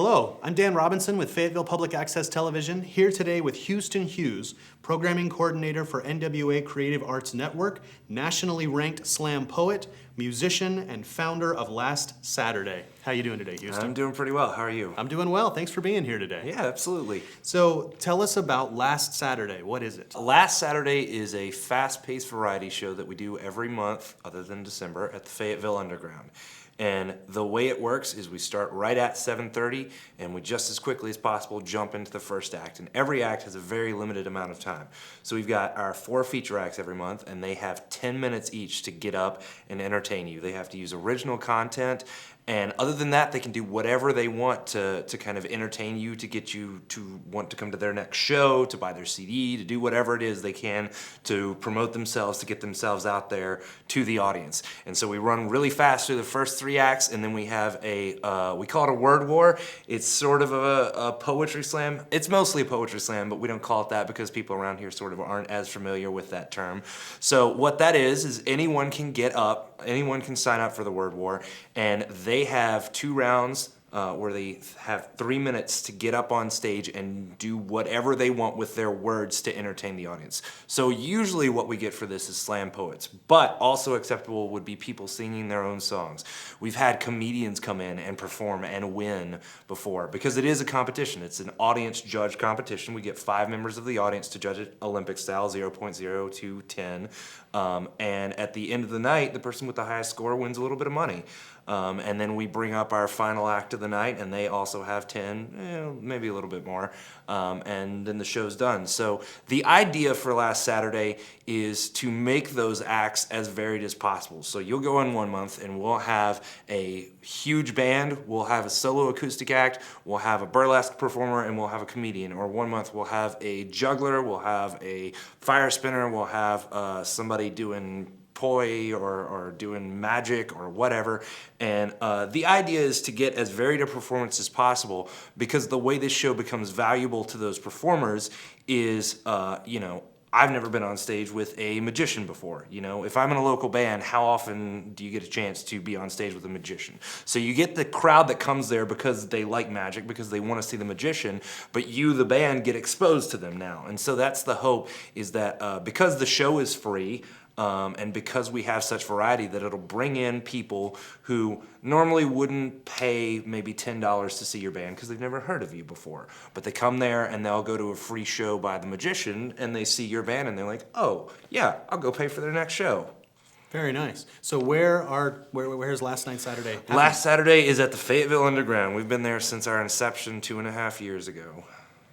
Hello, I'm Dan Robinson with Fayetteville Public Access Television, here today with Houston Hughes, Programming Coordinator for NWA Creative Arts Network, nationally ranked slam poet, musician, and founder of Last Saturday. How you doing today, Houston? I'm doing pretty well. How are you? I'm doing well. Thanks for being here today. Yeah, absolutely. So tell us about Last Saturday. What is it? Last Saturday is a fast-paced variety show that we do every month, other than December, at the Fayetteville Underground. And the way it works is we start right at 7:30, and we just as quickly as possible jump into the first act. And every act has a very limited amount of time. So we've got our 4 feature acts every month, and they have 10 minutes each to get up and entertain you. They have to use original content, and other than that, they can do whatever they want to kind of entertain you, to get you to want to come to their next show, to buy their CD, to do whatever it is they can to promote themselves, to get themselves out there to the audience. And so we run really fast through the first 3 acts, and then we have we call it a word war. It's sort of a poetry slam. It's mostly a poetry slam, but we don't call it that because people around here sort of aren't as familiar with that term. So what that is anyone can get up, anyone can sign up for the word war, and they have 2 rounds where they have 3 minutes to get up on stage and do whatever they want with their words to entertain the audience. So usually what we get for this is slam poets, but also acceptable would be people singing their own songs. We've had comedians come in and perform and win before, because it is a competition. It's an audience judge competition. We get 5 members of the audience to judge it Olympic style, 0.0 to 10. And at the end of the night, the person with the highest score wins a little bit of money. And then we bring up our final act of the night, and they also have 10, maybe a little bit more, and then the show's done. So the idea for Last Saturday is to make those acts as varied as possible. So you'll go in one month, and we'll have a huge band, we'll have a solo acoustic act, we'll have a burlesque performer, and we'll have a comedian. Or one month we'll have a juggler, we'll have a fire spinner, we'll have somebody doing poi or doing magic or whatever. And the idea is to get as varied a performance as possible, because the way this show becomes valuable to those performers is, I've never been on stage with a magician before. If I'm in a local band, how often do you get a chance to be on stage with a magician? So you get the crowd that comes there because they like magic, because they want to see the magician, but you, the band, get exposed to them now. And so that's the hope, is that because the show is free, and because we have such variety, that it'll bring in people who normally wouldn't pay maybe $10 to see your band because they've never heard of you before. But they come there and they'll go to a free show by the magician, and they see your band and they're like, oh, yeah, I'll go pay for their next show. Very nice. So where's Last Saturday happening? Last Saturday is at the Fayetteville Underground. We've been there since our inception 2.5 years ago.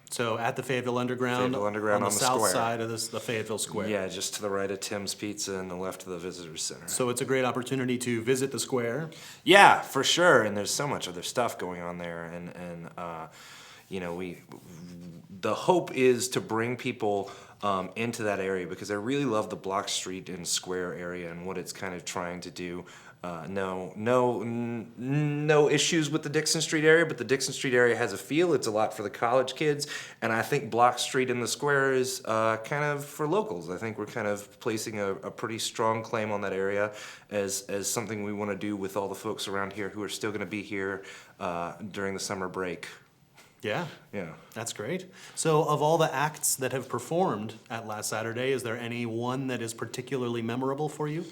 So at the Fayetteville Underground, on the south square. side of the Fayetteville Square. Yeah, just to the right of Tim's Pizza and the left of the Visitors Center. So it's a great opportunity to visit the square. Yeah, for sure. And there's so much other stuff going on there, the hope is to bring people into that area, because I really love the Block Street and Square area and what it's kind of trying to do. No issues with the Dixon Street area, but the Dixon Street area has a feel. It's a lot for the college kids, and I think Block Street and the Square is kind of for locals. I think we're kind of placing a pretty strong claim on that area as something we want to do with all the folks around here who are still going to be here during the summer break. Yeah. Yeah. That's great. So of all the acts that have performed at Last Saturday, is there any one that is particularly memorable for you?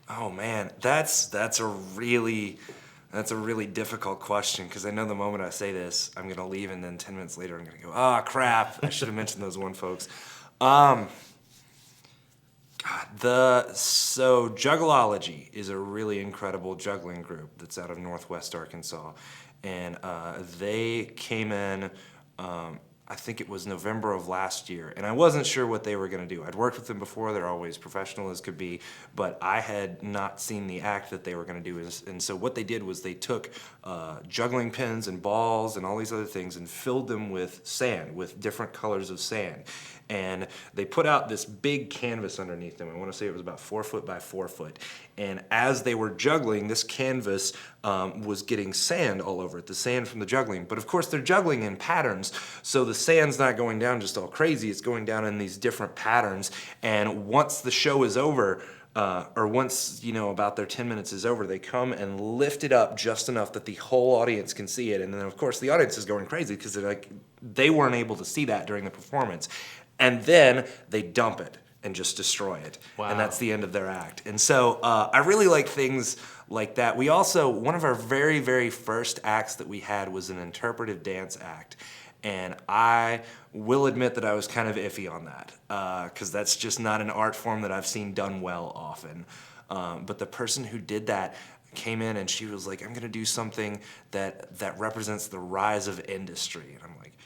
Oh man, that's a really difficult question, because I know the moment I say this, I'm gonna leave, and then 10 minutes later I'm gonna go, oh crap, I should have mentioned those one folks. So Juggleology is a really incredible juggling group that's out of Northwest Arkansas, and they came in. I think it was November of last year, and I wasn't sure what they were going to do. I'd worked with them before. They're always professional as could be, but I had not seen the act that they were going to do. And so what they did was they took juggling pins and balls and all these other things and filled them with sand, with different colors of sand. And they put out this big canvas underneath them. I want to say it was about 4 foot by 4 foot. And as they were juggling, this canvas was getting sand all over it, the sand from the juggling. But of course, they're juggling in patterns, so the sand's not going down just all crazy. It's going down in these different patterns. And once the show is over, or once, about their 10 minutes is over, they come and lift it up just enough that the whole audience can see it. And then, of course, the audience is going crazy because they weren't able to see that during the performance. And then they dump it and just destroy it. Wow. And that's the end of their act. And so I really like things like that. We also, one of our very, very first acts that we had was an interpretive dance act. And I will admit that I was kind of iffy on that, because that's just not an art form that I've seen done well often. But the person who did that came in and she was like, I'm going to do something that represents the rise of industry. And I'm like,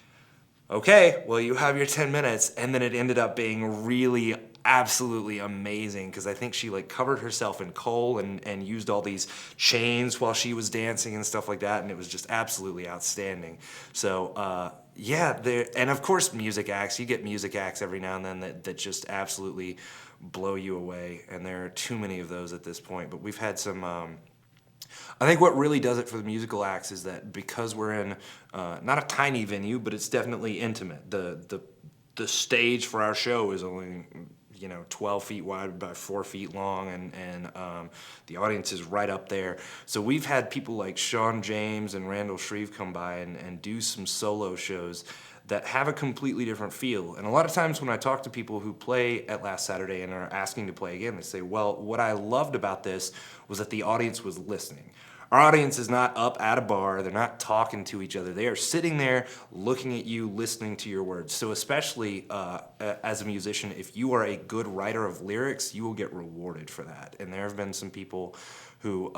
okay, well, you have your 10 minutes. And then it ended up being really absolutely amazing, because I think she covered herself in coal and used all these chains while she was dancing and stuff like that, and it was just absolutely outstanding. So yeah, and of course music acts. You get music acts every now and then that just absolutely blow you away, and there are too many of those at this point. But we've had some. I think what really does it for the musical acts is that because we're in not a tiny venue, but it's definitely intimate. The stage for our show is only 12 feet wide by 4 feet long, and the audience is right up there. So we've had people like Sean James and Randall Shreve come by and do some solo shows that have a completely different feel. And a lot of times when I talk to people who play at Last Saturday and are asking to play again, they say, well, what I loved about this was that the audience was listening. Our audience is not up at a bar, they're not talking to each other. They are sitting there looking at you, listening to your words. So especially as a musician, if you are a good writer of lyrics, you will get rewarded for that. And there have been some people who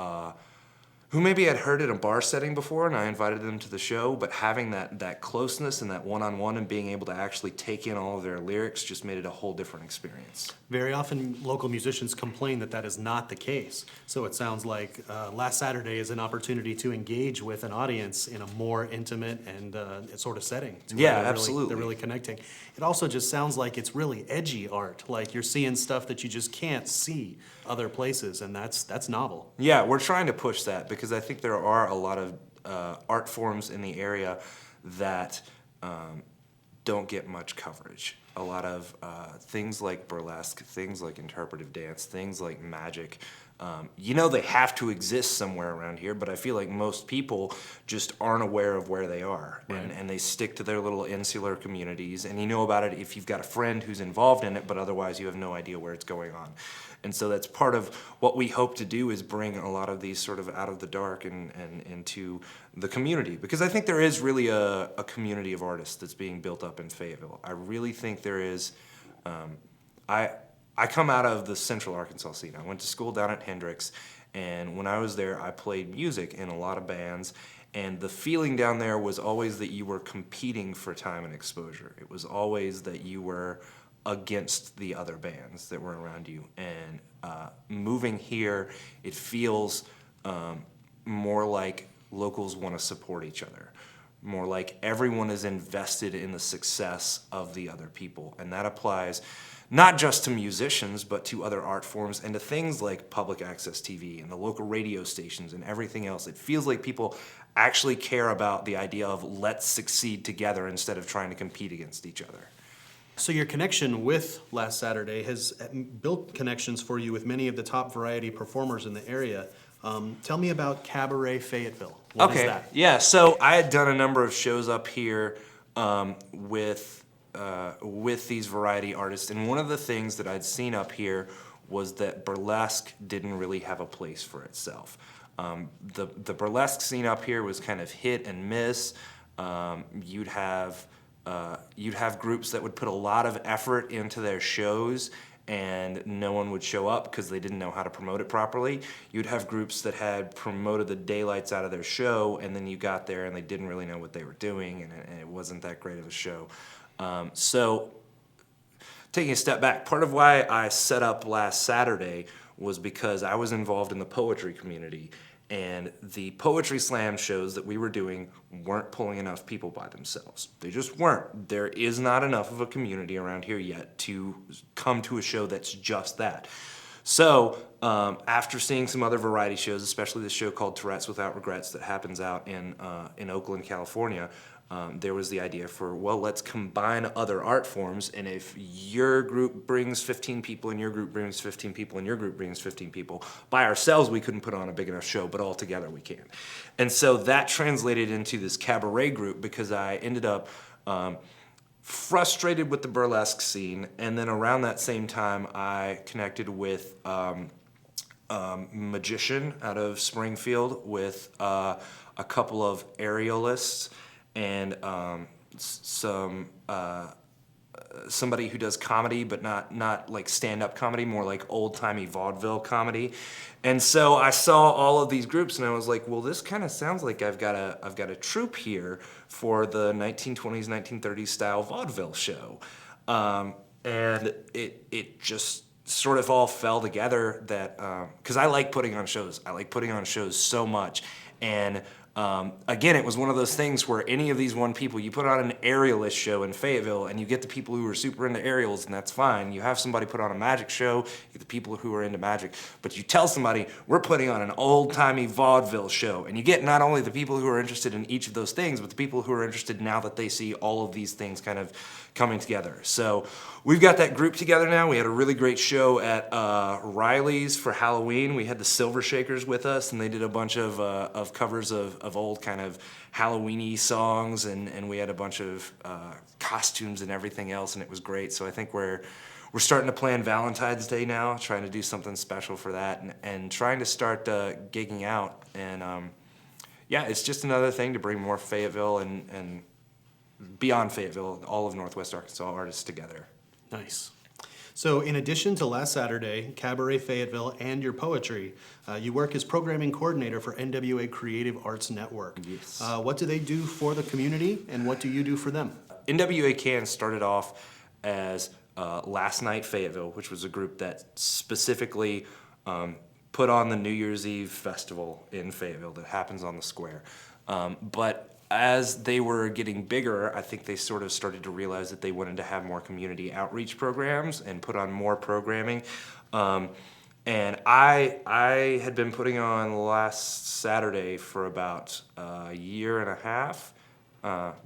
maybe had heard it in a bar setting before, and I invited them to the show, but having that closeness and that one-on-one and being able to actually take in all of their lyrics just made it a whole different experience. Very often, local musicians complain that is not the case. So it sounds like Last Saturday is an opportunity to engage with an audience in a more intimate and sort of setting. To where Yeah, they're absolutely. They're really connecting. It also just sounds like it's really edgy art. Like you're seeing stuff that you just can't see other places, and that's novel. Yeah, we're trying to push that because I think there are a lot of art forms in the area that don't get much coverage. A lot of things like burlesque, things like interpretive dance, things like magic. They have to exist somewhere around here, but I feel like most people just aren't aware of where they are. Right. And they stick to their little insular communities, and you know about it if you've got a friend who's involved in it, but otherwise you have no idea where it's going on. And so that's part of what we hope to do, is bring a lot of these sort of out of the dark and into the community. Because I think there is really a community of artists that's being built up in Fayetteville. I really think there is. I come out of the Central Arkansas scene. I went to school down at Hendrix, and when I was there, I played music in a lot of bands, and the feeling down there was always that you were competing for time and exposure. It was always that you were against the other bands that were around you. And moving here, it feels more like locals want to support each other. More like everyone is invested in the success of the other people. And that applies not just to musicians, but to other art forms and to things like public access TV and the local radio stations and everything else. It feels like people actually care about the idea of let's succeed together instead of trying to compete against each other. So your connection with Last Saturday has built connections for you with many of the top variety performers in the area. Tell me about Cabaret Fayetteville. What is that? Yeah, so I had done a number of shows up here with these variety artists, and one of the things that I'd seen up here was that burlesque didn't really have a place for itself. The burlesque scene up here was kind of hit and miss. You'd have groups that would put a lot of effort into their shows and no one would show up because they didn't know how to promote it properly. You'd have groups that had promoted the daylights out of their show, and then you got there and they didn't really know what they were doing, and it wasn't that great of a show. So taking a step back, part of why I set up Last Saturday was because I was involved in the poetry community, and the poetry slam shows that we were doing weren't pulling enough people by themselves. They just weren't. There is not enough of a community around here yet to come to a show that's just that. So after seeing some other variety shows, especially this show called Tourette's Without Regrets that happens out in Oakland, California, there was the idea for, well, let's combine other art forms, and if your group brings 15 people and your group brings 15 people and your group brings 15 people, by ourselves we couldn't put on a big enough show, but all together we can. And so that translated into this cabaret group, because I ended up frustrated with the burlesque scene, and then around that same time I connected with magician out of Springfield, with a couple of aerialists, and somebody who does comedy, but not like stand-up comedy, more like old-timey vaudeville comedy. And so I saw all of these groups, and I was like, well, this kind of sounds like I've got a troupe here for the 1920s, 1930s style vaudeville show. And it just sort of all fell together, that because I like putting on shows. I like putting on shows so much. And again, it was one of those things where any of these one people, you put on an aerialist show in Fayetteville and you get the people who are super into aerials, and that's fine. You have somebody put on a magic show, you get the people who are into magic. But you tell somebody, we're putting on an old-timey vaudeville show, and you get not only the people who are interested in each of those things, but the people who are interested now that they see all of these things kind of coming together. So we've got that group together now. We had a really great show at Riley's for Halloween. We had the Silver Shakers with us, and they did a bunch of covers of old kind of Halloween-y songs, and we had a bunch of costumes and everything else, and it was great. So I think we're starting to plan Valentine's Day now, trying to do something special for that, and trying to start gigging out. And yeah, it's just another thing to bring more Fayetteville and beyond Fayetteville, all of Northwest Arkansas artists together. Nice. So in addition to last Saturday, Cabaret Fayetteville, and your poetry, you work as programming coordinator for NWA Creative Arts Network. Yes. What do they do for the community, and what do you do for them? NWA Can started off as Last Night Fayetteville, which was a group that specifically put on the New Year's Eve festival in Fayetteville that happens on the square. But as they were getting bigger, I think they sort of started to realize that they wanted to have more community outreach programs and put on more programming. And I had been putting on last Saturday for about a year and a half,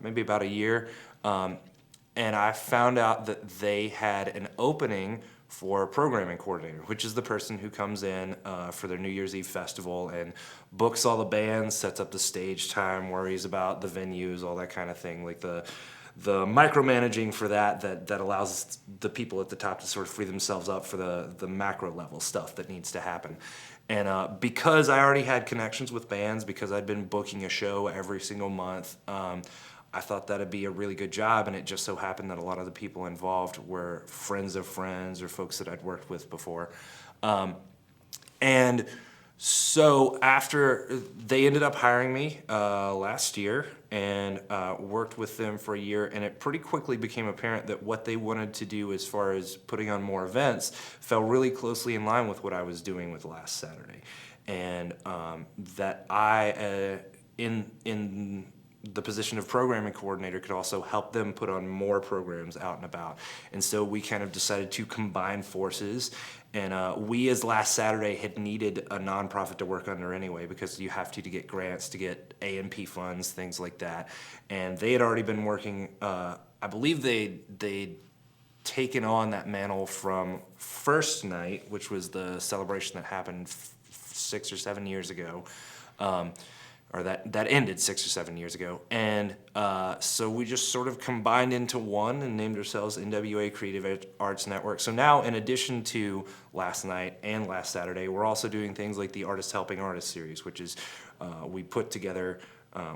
maybe about a year. And I found out that they had an opening for a programming coordinator, which is the person who comes in for their New Year's Eve festival and books all the bands, sets up the stage time, worries about the venues, all that kind of thing, like the micromanaging for that allows the people at the top to sort of free themselves up for the macro level stuff that needs to happen. And because I already had connections with bands, because I'd been booking a show every single month, I thought that'd be a really good job, and it just so happened that a lot of the people involved were friends of friends or folks that I'd worked with before. And so after they ended up hiring me last year, and worked with them for a year, and it pretty quickly became apparent that what they wanted to do as far as putting on more events fell really closely in line with what I was doing with last Saturday. And that I, in the position of programming coordinator, could also help them put on more programs out and about. And so we kind of decided to combine forces. And we, as last Saturday, had needed a nonprofit to work under anyway, because you have to get grants to get A&P funds, things like that. And they had already been working, I believe they'd taken on that mantle from First Night, which was the celebration that happened 6 or 7 years ago. Or that ended 6 or 7 years ago. And so we just sort of combined into one and named ourselves NWA Creative Arts Network. So now, in addition to Last Night and Last Saturday, we're also doing things like the Artists Helping Artists series, which is we put together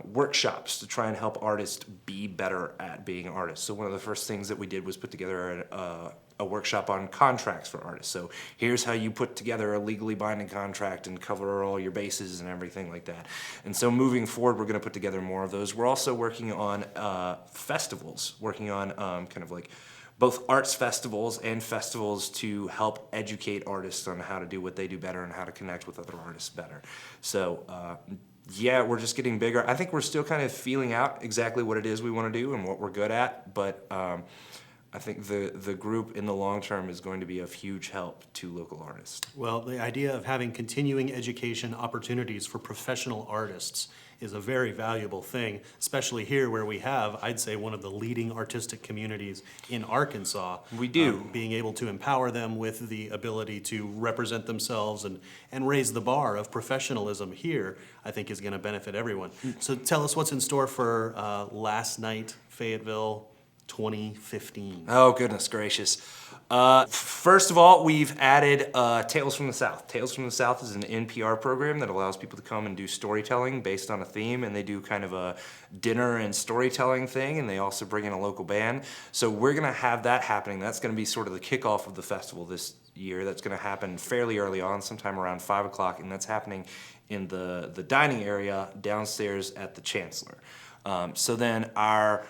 workshops to try and help artists be better at being artists. So one of the first things that we did was put together a workshop on contracts for artists. So here's how you put together a legally binding contract and cover all your bases and everything like that. And so moving forward, we're going to put together more of those. We're also working on festivals, working on kind of like both arts festivals and festivals to help educate artists on how to do what they do better and how to connect with other artists better. So yeah, we're just getting bigger. I think we're still kind of feeling out exactly what it is we want to do and what we're good at, but I think the group in the long term is going to be of huge help to local artists. Well, the idea of having continuing education opportunities for professional artists is a very valuable thing, especially here where we have, I'd say, one of the leading artistic communities in Arkansas. We do. Being able to empower them with the ability to represent themselves and raise the bar of professionalism here, I think is going to benefit everyone. So tell us what's in store for Last Night Fayetteville 2015. Oh, goodness gracious. First of all, we've added Tales from the South. Tales from the South is an NPR program that allows people to come and do storytelling based on a theme, and they do kind of a dinner and storytelling thing, and they also bring in a local band. So we're going to have that happening. That's going to be sort of the kickoff of the festival this year. That's going to happen fairly early on, sometime around 5 o'clock, and that's happening in the dining area downstairs at the Chancellor. So then our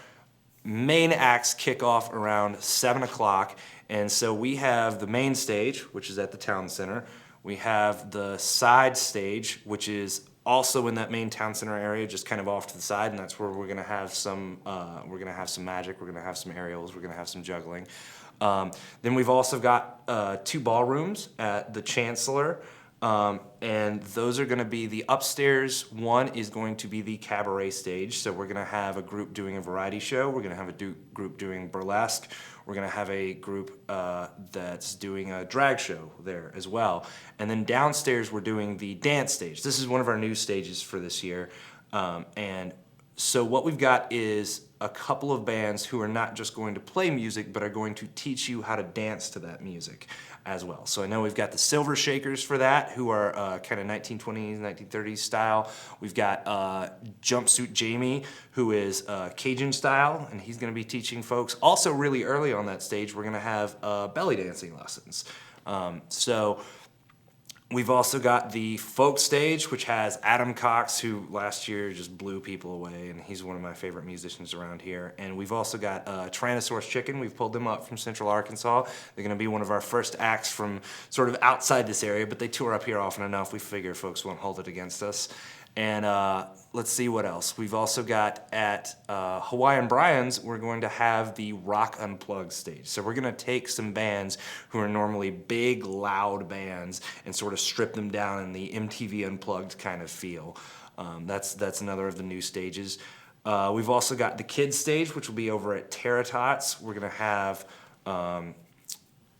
main acts kick off around 7 o'clock, and so we have the main stage, which is at the town center. We have the side stage, which is also in that main town center area, just kind of off to the side, and that's where we're gonna have some magic, we're gonna have some aerials, we're gonna have some juggling. Then we've also got 2 ballrooms at the Chancellor. And those are going to be the upstairs one is going to be the cabaret stage. So we're going to have a group doing a variety show. We're going to have a group doing burlesque. We're going to have a group that's doing a drag show there as well. And then downstairs we're doing the dance stage. This is one of our new stages for this year. And so what we've got is a couple of bands who are not just going to play music, but are going to teach you how to dance to that music as well. So I know we've got the Silver Shakers for that, who are kind of 1920s, 1930s style. We've got Jumpsuit Jamie, who is Cajun style, and he's going to be teaching folks. Also really early on that stage, we're going to have belly dancing lessons. So we've also got the folk stage, which has Adam Cox, who last year just blew people away, and he's one of my favorite musicians around here. And we've also got Tyrannosaurus Chicken. We've pulled them up from Central Arkansas. They're going to be one of our first acts from sort of outside this area, but they tour up here often enough. We figure folks won't hold it against us. And let's see what else. We've also got at Hawaiian Brian's, we're going to have the Rock Unplugged stage. So we're going to take some bands who are normally big, loud bands and sort of strip them down in the MTV Unplugged kind of feel. That's another of the new stages. We've also got the kids stage, which will be over at Terratots. We're going to have...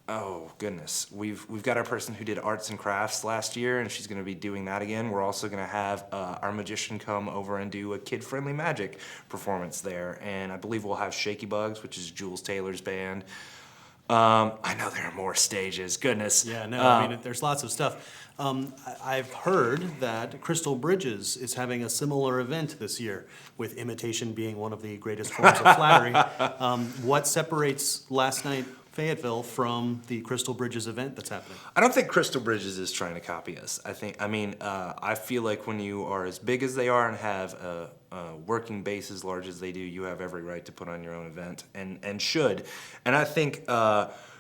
oh goodness, we've got our person who did arts and crafts last year, and she's going to be doing that again. We're also going to have our magician come over and do a kid-friendly magic performance there, and I believe we'll have Shaky Bugs, which is Jules Taylor's band. I know there are more stages. Goodness. Yeah, no, I mean, there's lots of stuff. I've heard that Crystal Bridges is having a similar event this year, with imitation being one of the greatest forms of flattery. What separates Last Night Fayetteville from the Crystal Bridges event that's happening? I don't think Crystal Bridges is trying to copy us. I feel like when you are as big as they are and have a working base as large as they do, you have every right to put on your own event, and should. And I think,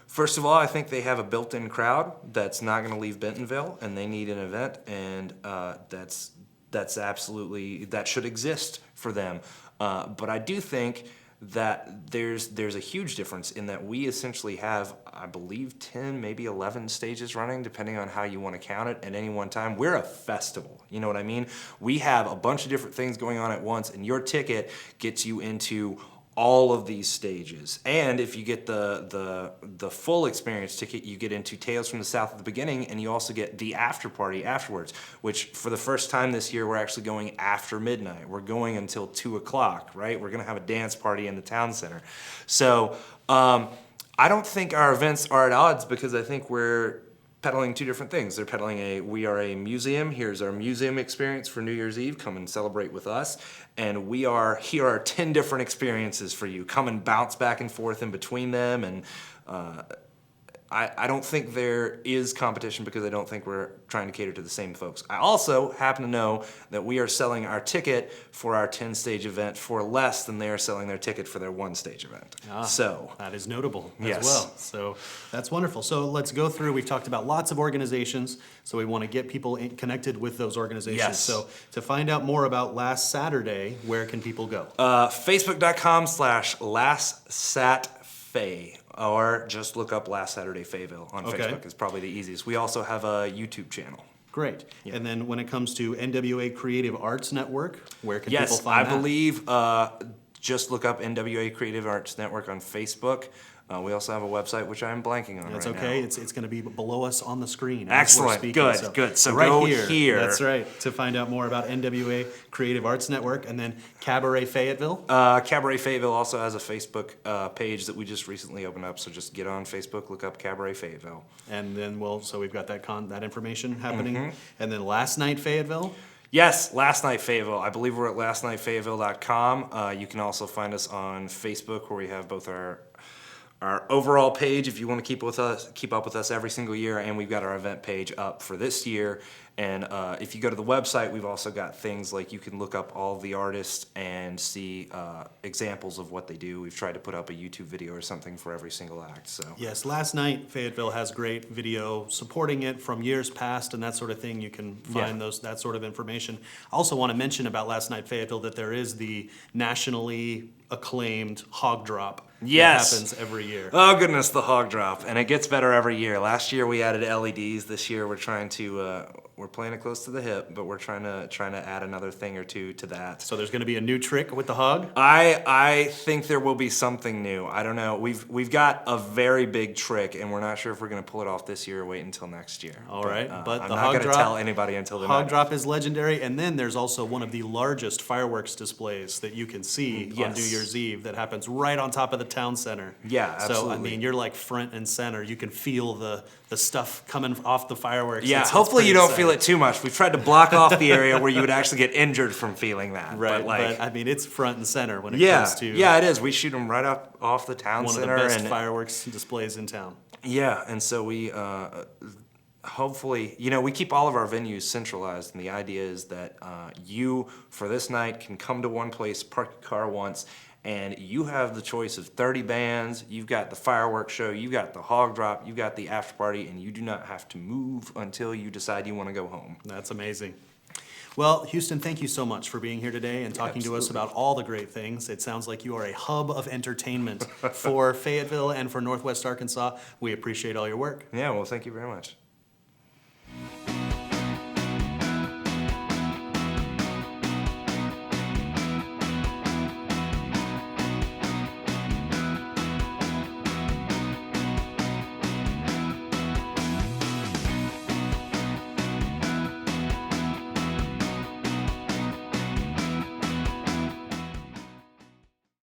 first of all, I think they have a built-in crowd that's not going to leave Bentonville, and they need an event, and that's absolutely, that should exist for them. But I do think that there's a huge difference in that we essentially have, I believe, 10, maybe 11 stages running, depending on how you want to count it at any one time. We're a festival, you know what I mean? We have a bunch of different things going on at once, and your ticket gets you into all of these stages. And if you get the full experience ticket, you get into Tales from the South at the beginning, and you also get the after party afterwards, which for the first time this year, we're actually going after midnight. We're going until 2 o'clock, right? We're gonna have a dance party in the town center. So I don't think our events are at odds, because I think we're peddling 2 different things. They're peddling we are a museum. Here's our museum experience for New Year's Eve. Come and celebrate with us. And here are 10 different experiences for you. Come and bounce back and forth in between them. And I don't think there is competition, because I don't think we're trying to cater to the same folks. I also happen to know that we are selling our ticket for our 10-stage event for less than they are selling their ticket for their 1-stage event. So that is notable as yes. well. So that's wonderful. So let's go through. We've talked about lots of organizations, so we want to get people connected with those organizations. Yes. So to find out more about Last Saturday, where can people go? Facebook.com/LastSatFay. Or just look up Last Saturday Fayetteville on Okay. Facebook. It's probably the easiest. We also have a YouTube channel. Great. Yeah. And then when it comes to NWA Creative Arts Network, where can people Yes, find I that? believe just look up NWA Creative Arts Network on Facebook. We also have a website, which I'm blanking on That's right okay. now. It's going to be below us on the screen. As Excellent. We're speaking. Good, good. So right go here. here. That's right. To find out more about NWA Creative Arts Network, and then Cabaret Fayetteville. Cabaret Fayetteville also has a Facebook page that we just recently opened up. So just get on Facebook, look up Cabaret Fayetteville. And then so we've got that information happening. Mm-hmm. And then Last Night Fayetteville. Yes, Last Night Fayetteville. I believe we're at lastnightfayetteville.com. You can also find us on Facebook, where we have both our overall page if you want to keep up with us every single year, and we've got our event page up for this year. And if you go to the website, we've also got things like you can look up all the artists and see examples of what they do. We've tried to put up a YouTube video or something for every single act. So Yes, Last Night Fayetteville has great video supporting it from years past and that sort of thing. You can find that sort of information. I also want to mention about Last Night Fayetteville that there is the nationally acclaimed Hog Drop. Yes. That happens every year. Oh goodness, the hog drop, and it gets better every year. Last year we added LEDs. This year we're trying to we're playing it close to the hip, but we're trying to add another thing or two to that. So there's going to be a new trick with the hog? I think there will be something new. I don't know. We've got a very big trick, and we're not sure if we're going to pull it off this year or wait until next year. All right, but I'm the not hog going to drop, tell anybody until the Hog Drop is legendary, and then there's also one of the largest fireworks displays that you can see on Yes. New Year's Eve that happens right on top of the town center. Yeah, So I absolutely. mean, you're like front and center. You can feel the stuff coming off the fireworks. Yeah, It's hopefully pretty you don't exciting. feel it too much. We've tried to block off the area where you would actually get injured from feeling that. Right, But I mean, it's front and center when it yeah, comes to yeah, it is. We shoot them right up off the town one of the center, best and fireworks displays in town. yeah, and so we hopefully, we keep all of our venues centralized, and the idea is that you, for this night, can come to one place, park your car once, and you have the choice of 30 bands, you've got the fireworks show, you've got the hog drop, you've got the after party, and you do not have to move until you decide you want to go home. That's amazing. Well, Houston, thank you so much for being here today and talking to us about all the great things. It sounds like you are a hub of entertainment for Fayetteville and for Northwest Arkansas. We appreciate all your work. Yeah, well, thank you very much.